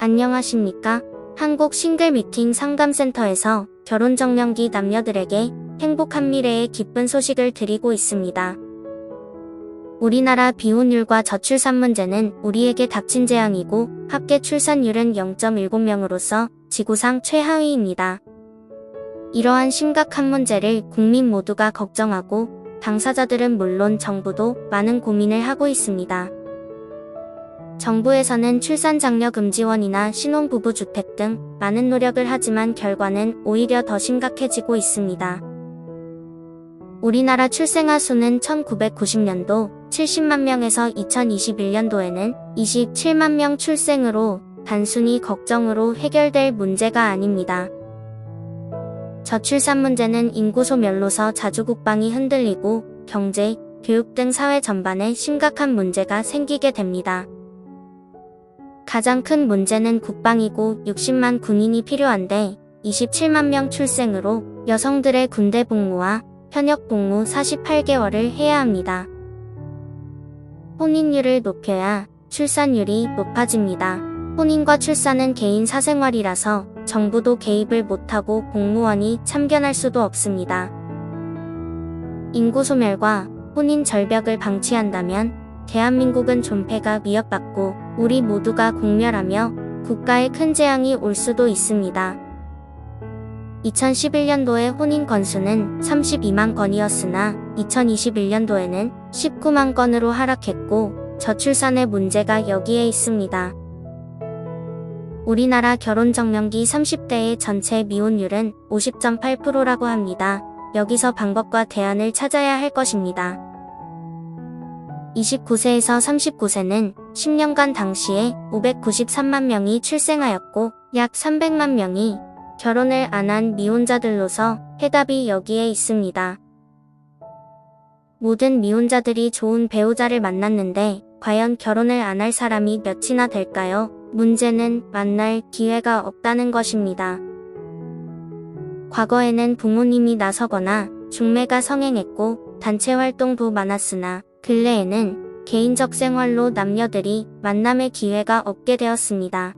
안녕하십니까? 한국 싱글 미팅 상담센터에서 결혼정년기 남녀들에게 행복한 미래의 기쁜 소식을 드리고 있습니다. 우리나라 비혼율과 저출산 문제는 우리에게 닥친 재앙이고 합계 출산율은 0.10명으로서 지구상 최하위입니다. 이러한 심각한 문제를 국민 모두가 걱정하고 당사자들은 물론 정부도 많은 고민을 하고 있습니다. 정부에서는 출산장려금지원이나 신혼부부주택 등 많은 노력을 하지만 결과는 오히려 더 심각해지고 있습니다. 우리나라 출생아 수는 1990년도 70만 명에서 2021년도에는 27만 명 출생으로 단순히 걱정으로 해결될 문제가 아닙니다. 저출산 문제는 인구 소멸로서 자주국방이 흔들리고 경제, 교육 등 사회 전반에 심각한 문제가 생기게 됩니다. 가장 큰 문제는 국방이고 60만 군인이 필요한데 27만 명 출생으로 여성들의 군대 복무와 현역 복무 48개월을 해야 합니다. 혼인율을 높여야 출산율이 높아집니다. 혼인과 출산은 개인 사생활이라서 정부도 개입을 못하고 공무원이 참견할 수도 없습니다. 인구 소멸과 혼인 절벽을 방치한다면 대한민국은 존폐가 위협받고 우리 모두가 공멸하며 국가에 큰 재앙이 올 수도 있습니다. 2011년도에 혼인 건수는 32만 건이었으나 2021년도에는 19만 건으로 하락했고 저출산의 문제가 여기에 있습니다. 우리나라 결혼정년기 30대의 전체 미혼율은 50.8%라고 합니다. 여기서 방법과 대안을 찾아야 할 것입니다. 29세에서 39세는 10년간 당시에 593만 명이 출생하였고 약 300만 명이 결혼을 안 한 미혼자들로서 해답이 여기에 있습니다. 모든 미혼자들이 좋은 배우자를 만났는데 과연 결혼을 안 할 사람이 몇이나 될까요? 문제는 만날 기회가 없다는 것입니다. 과거에는 부모님이 나서거나 중매가 성행했고 단체 활동도 많았으나 근래에는 개인적 생활로 남녀들이 만남의 기회가 없게 되었습니다.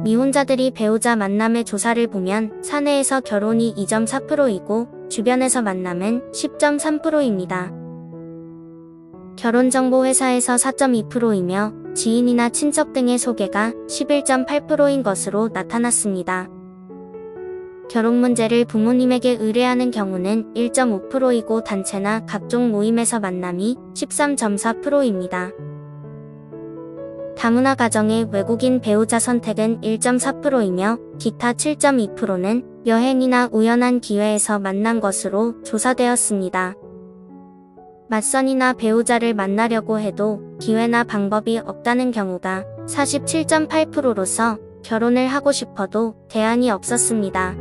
미혼자들이 배우자 만남의 조사를 보면 사내에서 결혼이 2.4%이고 주변에서 만남은 10.3%입니다. 결혼정보회사에서 4.2%이며 지인이나 친척 등의 소개가 11.8%인 것으로 나타났습니다. 결혼 문제를 부모님에게 의뢰하는 경우는 1.5%이고 단체나 각종 모임에서 만남이 13.4%입니다. 다문화 가정의 외국인 배우자 선택은 1.4%이며 기타 7.2%는 여행이나 우연한 기회에서 만난 것으로 조사되었습니다. 맞선이나 배우자를 만나려고 해도 기회나 방법이 없다는 경우가 47.8%로서 결혼을 하고 싶어도 대안이 없었습니다.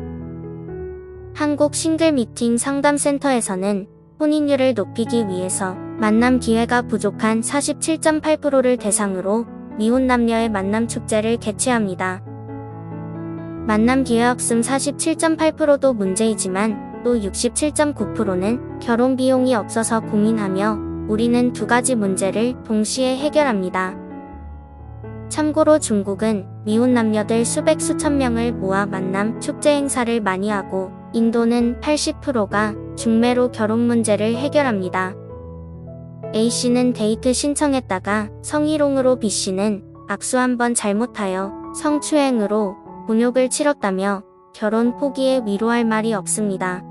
한국 싱글 미팅 상담센터에서는 혼인율을 높이기 위해서 만남 기회가 부족한 47.8%를 대상으로 미혼 남녀의 만남 축제를 개최합니다. 만남 기회 없음 47.8%도 문제이지만 또 67.9%는 결혼 비용이 없어서 고민하며 우리는 두 가지 문제를 동시에 해결합니다. 참고로 중국은 미혼 남녀들 수백 수천 명을 모아 만남 축제 행사를 많이 하고 인도는 80%가 중매로 결혼 문제를 해결합니다. A씨는 데이트 신청했다가 성희롱으로 B씨는 악수 한번 잘못하여 성추행으로 곤욕을 치렀다며 결혼 포기에 위로할 말이 없습니다.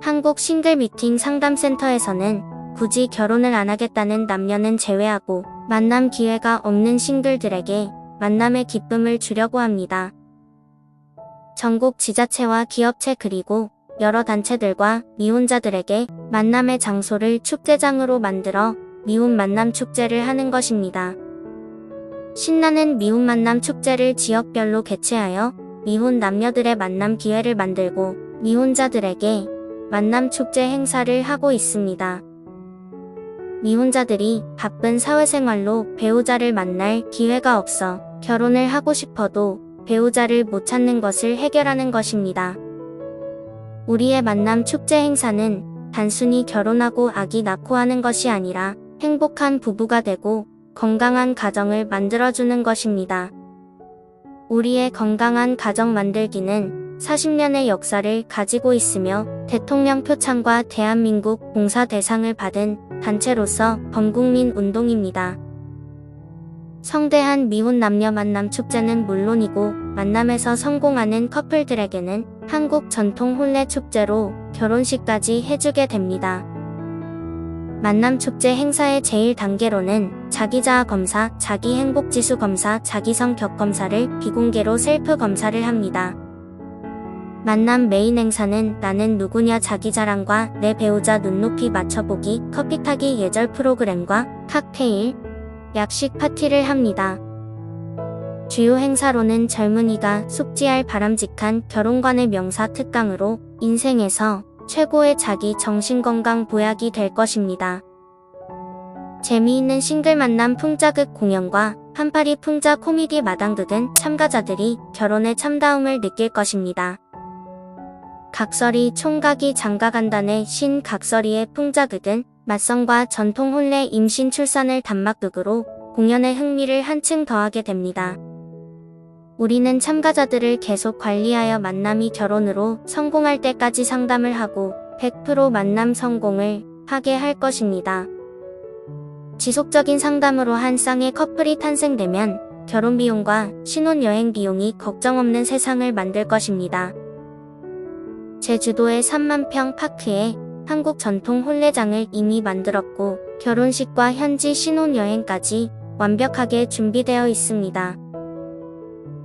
한국 싱글 미팅 상담센터에서는 굳이 결혼을 안 하겠다는 남녀는 제외하고 만남 기회가 없는 싱글들에게 만남의 기쁨을 주려고 합니다. 전국 지자체와 기업체 그리고 여러 단체들과 미혼자들에게 만남의 장소를 축제장으로 만들어 미혼 만남 축제를 하는 것입니다. 신나는 미혼 만남 축제를 지역별로 개최하여 미혼 남녀들의 만남 기회를 만들고 미혼자들에게 만남 축제 행사를 하고 있습니다. 미혼자들이 바쁜 사회생활로 배우자를 만날 기회가 없어 결혼을 하고 싶어도 배우자를 못 찾는 것을 해결하는 것입니다. 우리의 만남 축제 행사는 단순히 결혼하고 아기 낳고 하는 것이 아니라 행복한 부부가 되고 건강한 가정을 만들어주는 것입니다. 우리의 건강한 가정 만들기는 40년의 역사를 가지고 있으며 대통령 표창과 대한민국 봉사대상을 받은 단체로서 범국민 운동입니다. 성대한 미혼 남녀 만남 축제는 물론이고 만남에서 성공하는 커플들에게는 한국 전통 혼례 축제로 결혼식까지 해주게 됩니다. 만남 축제 행사의 제일 단계로는 자기자아 검사, 자기행복지수 검사, 자기성격 검사를 비공개로 셀프 검사를 합니다. 만남 메인 행사는 나는 누구냐 자기자랑과 내 배우자 눈높이 맞춰보기, 커피 타기 예절 프로그램과 칵테일, 약식 파티를 합니다. 주요 행사로는 젊은이가 숙지할 바람직한 결혼관의 명사 특강으로 인생에서 최고의 자기 정신건강 보약이 될 것입니다. 재미있는 싱글 만남 풍자극 공연과 한파리 풍자 코미디 마당극은 참가자들이 결혼의 참다움을 느낄 것입니다. 각설이 총각이 장가간다의 신각설이의 풍자극은 맞성과 전통 혼례 임신 출산을 단막극으로 공연의 흥미를 한층 더하게 됩니다. 우리는 참가자들을 계속 관리하여 만남이 결혼으로 성공할 때까지 상담을 하고 100% 만남 성공을 하게 할 것입니다. 지속적인 상담으로 한 쌍의 커플이 탄생되면 결혼 비용과 신혼여행 비용이 걱정 없는 세상을 만들 것입니다. 제주도의 3만 평 파크에 한국 전통 혼례장을 이미 만들었고 결혼식과 현지 신혼여행까지 완벽하게 준비되어 있습니다.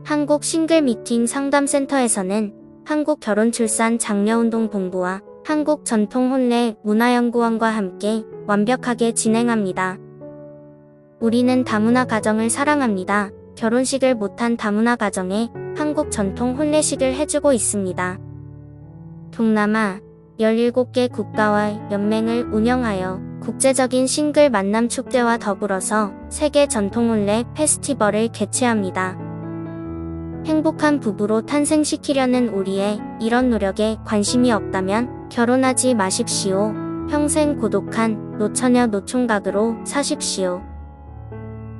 한국 싱글 미팅 상담센터에서는 한국 결혼출산 장려운동 본부와 한국 전통 혼례 문화연구원과 함께 완벽하게 진행합니다. 우리는 다문화 가정을 사랑합니다. 결혼식을 못한 다문화 가정에 한국 전통 혼례식을 해주고 있습니다. 동남아 17개 국가와 연맹을 운영하여 국제적인 싱글 만남 축제와 더불어서 세계 전통 혼례 페스티벌을 개최합니다. 행복한 부부로 탄생시키려는 우리의 이런 노력에 관심이 없다면 결혼하지 마십시오. 평생 고독한 노처녀 노총각으로 사십시오.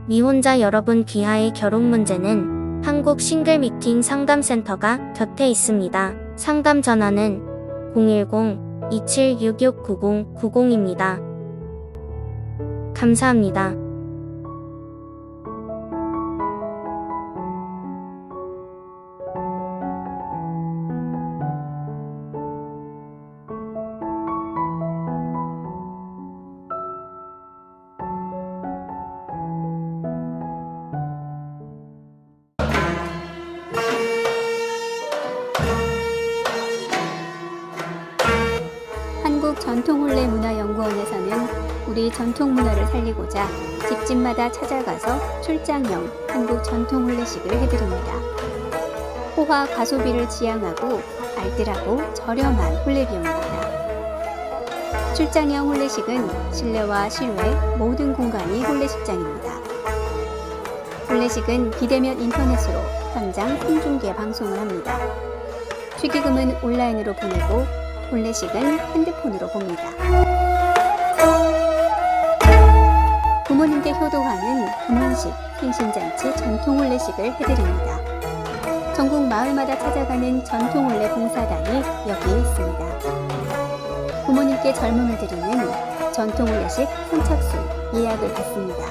미혼자 여러분 귀하의 결혼 문제는 한국 싱글 미팅 상담센터가 곁에 있습니다. 상담 전화는 010-2766-9090입니다. 감사합니다. 전통혼례문화연구원에서는 우리 전통문화를 살리고자 집집마다 찾아가서 출장형 한국 전통혼례식을 해드립니다. 호화 가소비를 지향하고 알뜰하고 저렴한 혼례 비용입니다. 출장형 혼례식은 실내와 실외 모든 공간이 혼례식장입니다. 혼례식은 비대면 인터넷으로 현장 생중계 방송을 합니다. 축의금은 온라인으로 보내고 혼례식은 핸드폰으로 봅니다. 부모님께 효도하는 금혼식, 생신잔치, 전통혼례식을 해드립니다. 전국 마을마다 찾아가는 전통혼례 봉사단이 여기에 있습니다. 부모님께 젊음을 드리는 전통혼례식 선착순 예약을 받습니다.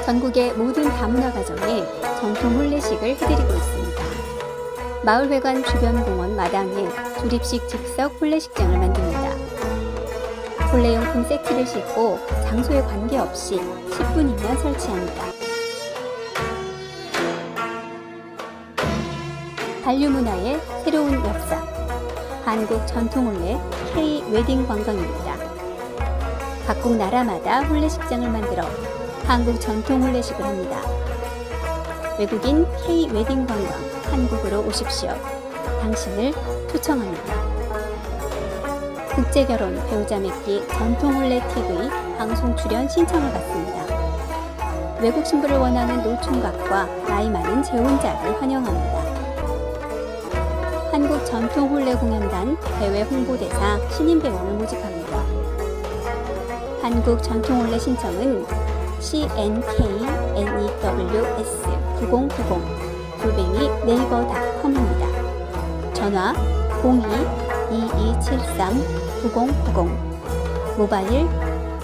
전국의 모든 다문화 가정에 전통혼례식을 해드리고 있습니다. 마을회관 주변 공원 마당에 조립식 즉석 혼례식장을 만듭니다. 혼례용품 세트를 싣고 장소에 관계없이 10분이면 설치합니다. 한류문화의 새로운 역사, 한국 전통혼례 K-웨딩 관광입니다. 각국 나라마다 혼례식장을 만들어 한국 전통혼례식을 합니다. 외국인 K-웨딩 관광 한국으로 오십시오. 당신을 초청합니다. 국제결혼 배우자 맺기 전통혼례 TV 방송 출연 신청을 받습니다. 외국 신부를 원하는 노총각과 나이 많은 재혼자를 환영합니다. 한국 전통혼례 공연단 대외 홍보대사 신인 배우를 모집합니다. 한국 전통혼례 신청은 CNKNEWS9090 네이버닷컴입니다. 전화 02-2273-9090 모바일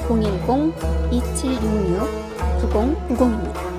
010-2766-9090입니다.